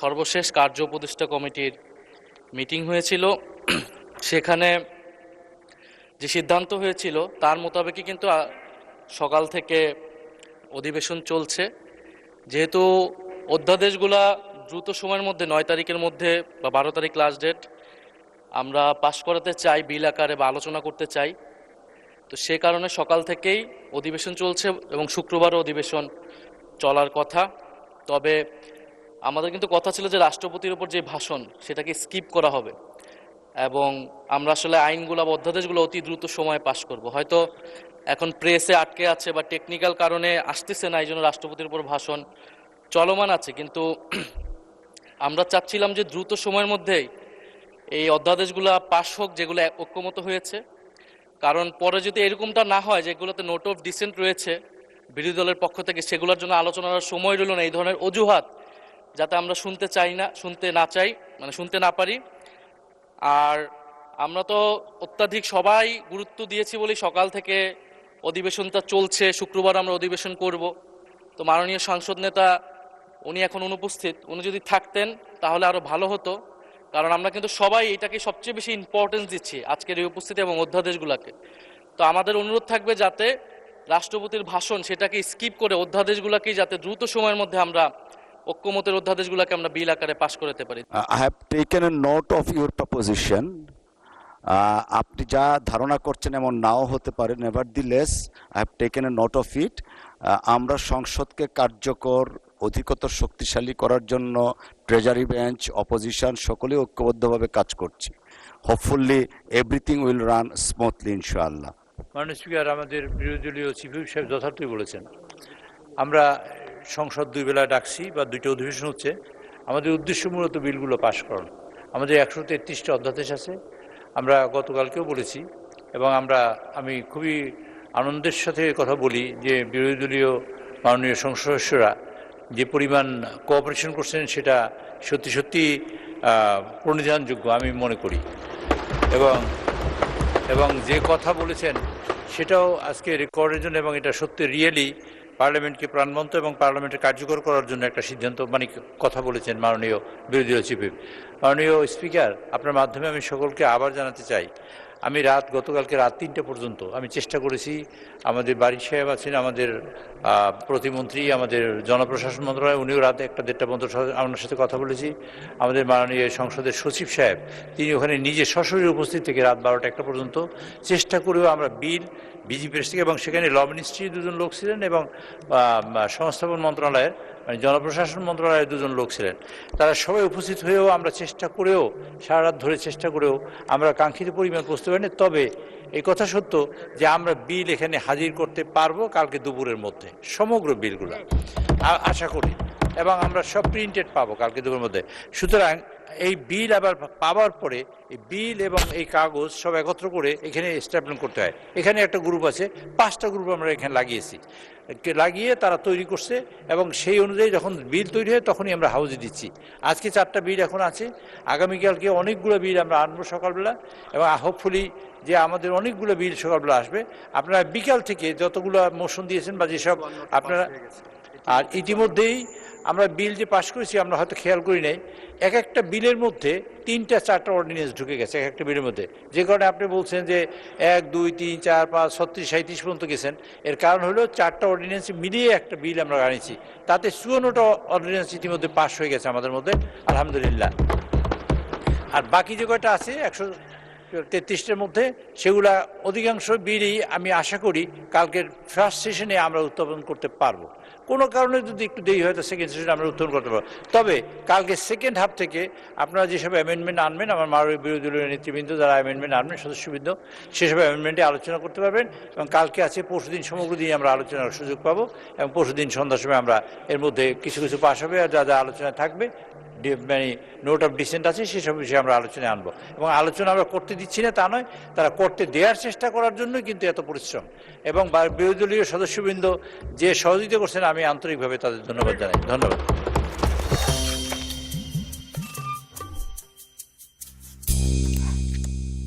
সর্বশেষ কার্য উপদেষ্টা কমিটির মিটিং হয়েছিল। সেখানে যে সিদ্ধান্ত হয়েছিল তার মোতাবেকই কিন্তু সকাল থেকে অধিবেশন চলছে। যেহেতু অধ্যাদেশগুলা দ্রুত সময়ের মধ্যে 9 তারিখের মধ্যে বা 12 তারিখ লাস্ট ডেট আমরা পাশ করাতে চাই, বিল আকারে বা আলোচনা করতে চাই, তো সে কারণে সকাল থেকেই অধিবেশন চলছে এবং শুক্রবারও অধিবেশন চলার কথা। তবে আমাদের কিন্তু কথা ছিল যে রাষ্ট্রপতির উপর যে ভাষণ সেটাকে স্কিপ করা হবে এবং আমরা আসলে আইনগুলো বা অধ্যাদেশগুলো অতি দ্রুত সময়ে পাশ করব। হয়তো এখন প্রেসে আটকে আছে বা টেকনিক্যাল কারণে আসতেছে না, এই জন্য রাষ্ট্রপতির উপর ভাষণ চলমান আছে, কিন্তু আমরা চাচ্ছিলাম যে দ্রুত সময়ের মধ্যেই এই অধ্যাদেশগুলো পাশ হোক যেগুলো ঐক্যমত হয়েছে। কারণ পরে যদি এরকমটা না হয় যেগুলোতে নোট অফ ডিসেন্ট রয়েছে বিরোধী দলের পক্ষ থেকে, সেগুলোর জন্য আলোচনার সময় রইল না, এই ধরনের অজুহাত যাতে আমরা শুনতে না পারি। আর আমরা তো অত্যাধিক সবাই গুরুত্ব দিয়েছি বলেই সকাল থেকে অধিবেশনটা চলছে। শুক্রবার আমরা অধিবেশন করব। তো মাননীয় সাংসদ নেতা উনি এখন অনুপস্থিত, উনি যদি থাকতেন তাহলে আরও ভালো হতো, কারণ আমরা কিন্তু সবাই এটাকে সবচেয়ে বেশি ইম্পর্টেন্স দিচ্ছি আজকের এই উপস্থিতি এবং অধ্যাদেশগুলোকে। তো আমাদের অনুরোধ থাকবে যাতে রাষ্ট্রপতির ভাষণ সেটাকে স্কিপ করে অধ্যাদেশগুলোকেই যাতে দ্রুত সময়ের মধ্যে আমরা ঐক্যমতের অধ্যাদেশগুলোকে আমরা বিল আকারে পাশ করতে পারি। I have taken a note of your proposition. আপনি যা ধারণা করছেন এমন নাও হতে পারে, নেভারদিলেস I have taken a note of it. আমরা সংসদকে কার্যকর অধিকতর শক্তিশালী করার জন্য ট্রেজারি বেঞ্চ, অপোজিশন সকলেই ঐক্যবদ্ধভাবে কাজ করছি। Hopefully everything will run smoothly ইনশাআল্লাহ। মাননীয় স্পিকার, আমাদের বিরোধী দলীয় চিফ হুইপ সাহেব যথার্থই বলেছেন। আমরা সংসদ 2 বেলা ডাকছি বা 2টা অধিবেশন হচ্ছে। আমাদের উদ্দেশ্য মূলত বিলগুলো পাশ করানো। আমাদের 133টা অধ্যাদেশ আছে, আমরা গতকালকেও বলেছি এবং আমি খুবই আনন্দের সাথে কথা বলি যে বিরোধী দলীয় মাননীয় সংসদ সদস্যরা যে পরিমাণ কোঅপারেশন করছেন সেটা সত্যি সত্যি প্রণিধানযোগ্য আমি মনে করি। এবং যে কথা বলেছেন সেটাও আজকে রেকর্ডের জন্য, এবং এটা সত্যি রিয়েলি পার্লামেন্টকে প্রাণবন্ত এবং পার্লামেন্টে কার্যকর করার জন্য একটা সিদ্ধান্ত কথা বলেছেন মাননীয় বিরোধী দলীয় চিফ হুইপ। মাননীয় স্পিকার, আপনার মাধ্যমে আমি সকলকে আবার জানাতে চাই, আমি গতকালকে রাত 3টা পর্যন্ত আমি চেষ্টা করেছি। আমাদের বাড়ি সাহেব আছেন, আমাদের প্রতিমন্ত্রী, আমাদের জনপ্রশাসন মন্ত্রণালয়, উনিও রাত 1টা-1:30 পর্যন্ত আপনার সাথে কথা বলেছি। আমাদের মাননীয় সংসদের সচিব সাহেব তিনি ওখানে নিজে সশরীরে উপস্থিত থেকে রাত 12টা-1টা পর্যন্ত চেষ্টা করেও আমরা বিল বিজেপির থেকে, এবং সেখানে ল মিনিস্ট্রির 2জন লোক ছিলেন এবং সংস্থাপন মন্ত্রণালয়ের জনপ্রশাসন মন্ত্রণালয়ের 2জন লোক ছিলেন, তারা সবাই উপস্থিত হয়েও আমরা চেষ্টা করেও সারা রাত ধরে চেষ্টা করেও আমরা কাঙ্ক্ষিত পরিমাণ পৌঁছতে পারিনি। তবে এই কথা সত্য যে আমরা বিল এখানে হাজির করতে পারবো কালকে দুপুরের মধ্যে, সমগ্র বিলগুলো আশা করি, এবং আমরা সব প্রিন্টেড পাবো কালকে দুপুরের মধ্যে। সুতরাং এই বিল আবার পাওয়ার পরে এই বিল এবং এই কাগজ সব একত্র করে এখানে স্ট্যাপলিং করতে হয়। এখানে একটা গ্রুপ আছে, 5টা গ্রুপ আমরা এখানে লাগিয়ে তারা তৈরি করছে, এবং সেই অনুযায়ী যখন বিল তৈরি হয় তখনই আমরা হাউজে দিচ্ছি। আজকে 4টা বিল এখন আছে, আগামীকালকে অনেকগুলো বিল আমরা আনবো সকালবেলা, এবং হোপফুলি যে আমাদের অনেকগুলো বিল সকালবেলা আসবে। আপনারা বিকাল থেকে যতগুলো মোশন দিয়েছেন বা যেসব আপনারা, আর ইতিমধ্যেই আমরা বিল যে পাশ করেছি আমরা হয়তো খেয়াল করি নাই, একটা বিলের মধ্যে 3টা-4টা অর্ডিন্যান্স ঢুকে গেছে একটা বিলের মধ্যে, যে কারণে আপনি বলছেন যে 1, 2, 3, 4, 5, 36, 37 পর্যন্ত গেছেন। এর কারণ হলো 4টা অর্ডিন্যান্স মিলিয়ে একটা বিল আমরা আনিছি, তাতে 54টা অর্ডিন্যান্স ইতিমধ্যে পাশ হয়ে গেছে আমাদের মধ্যে, আলহামদুলিল্লাহ। আর বাকি যে কয়টা আছে 133টার মধ্যে, সেগুলা অধিকাংশ বিলই আমি আশা করি কালকের ফার্স্ট সেশনে আমরা উত্থাপন করতে পারবো। কোনো কারণে যদি একটু দেরি হয় তো সেকেন্ড সেশনে আমরা উত্থাপন করতে পারবো। তবে কালকে সেকেন্ড হাফ থেকে আপনারা যেসব অ্যামেন্ডমেন্ট আনবেন, আমার মাননীয় বিরোধী দলীয় নেতৃবৃন্দ যারা অ্যামেন্ডমেন্ট আনবেন, সদস্যবৃন্দ, সেসব অ্যামেন্ডমেন্টে আলোচনা করতে পারবেন। এবং কালকে আছে পরশুদিন সমগ্র দিন আমরা আলোচনার সুযোগ পাবো, এবং পরশুদিন সন্ধ্যার সময় আমরা এর মধ্যে কিছু পাশ হবে, আর যা যা আলোচনায় থাকবে মানে নোট অফ ডিসেন্ট আছে সেসব বিষয়ে আমরা আলোচনায় আনবো। এবং আলোচনা আমরা করতে দিচ্ছি না তা নয়, তারা করতে দেওয়ার চেষ্টা করার জন্যই কিন্তু এত পরিশ্রম, এবং বিরোধী দলীয় সদস্যবৃন্দ যে সহযোগিতা করছেন আমি আন্তরিকভাবে তাদের ধন্যবাদ জানাই। ধন্যবাদ।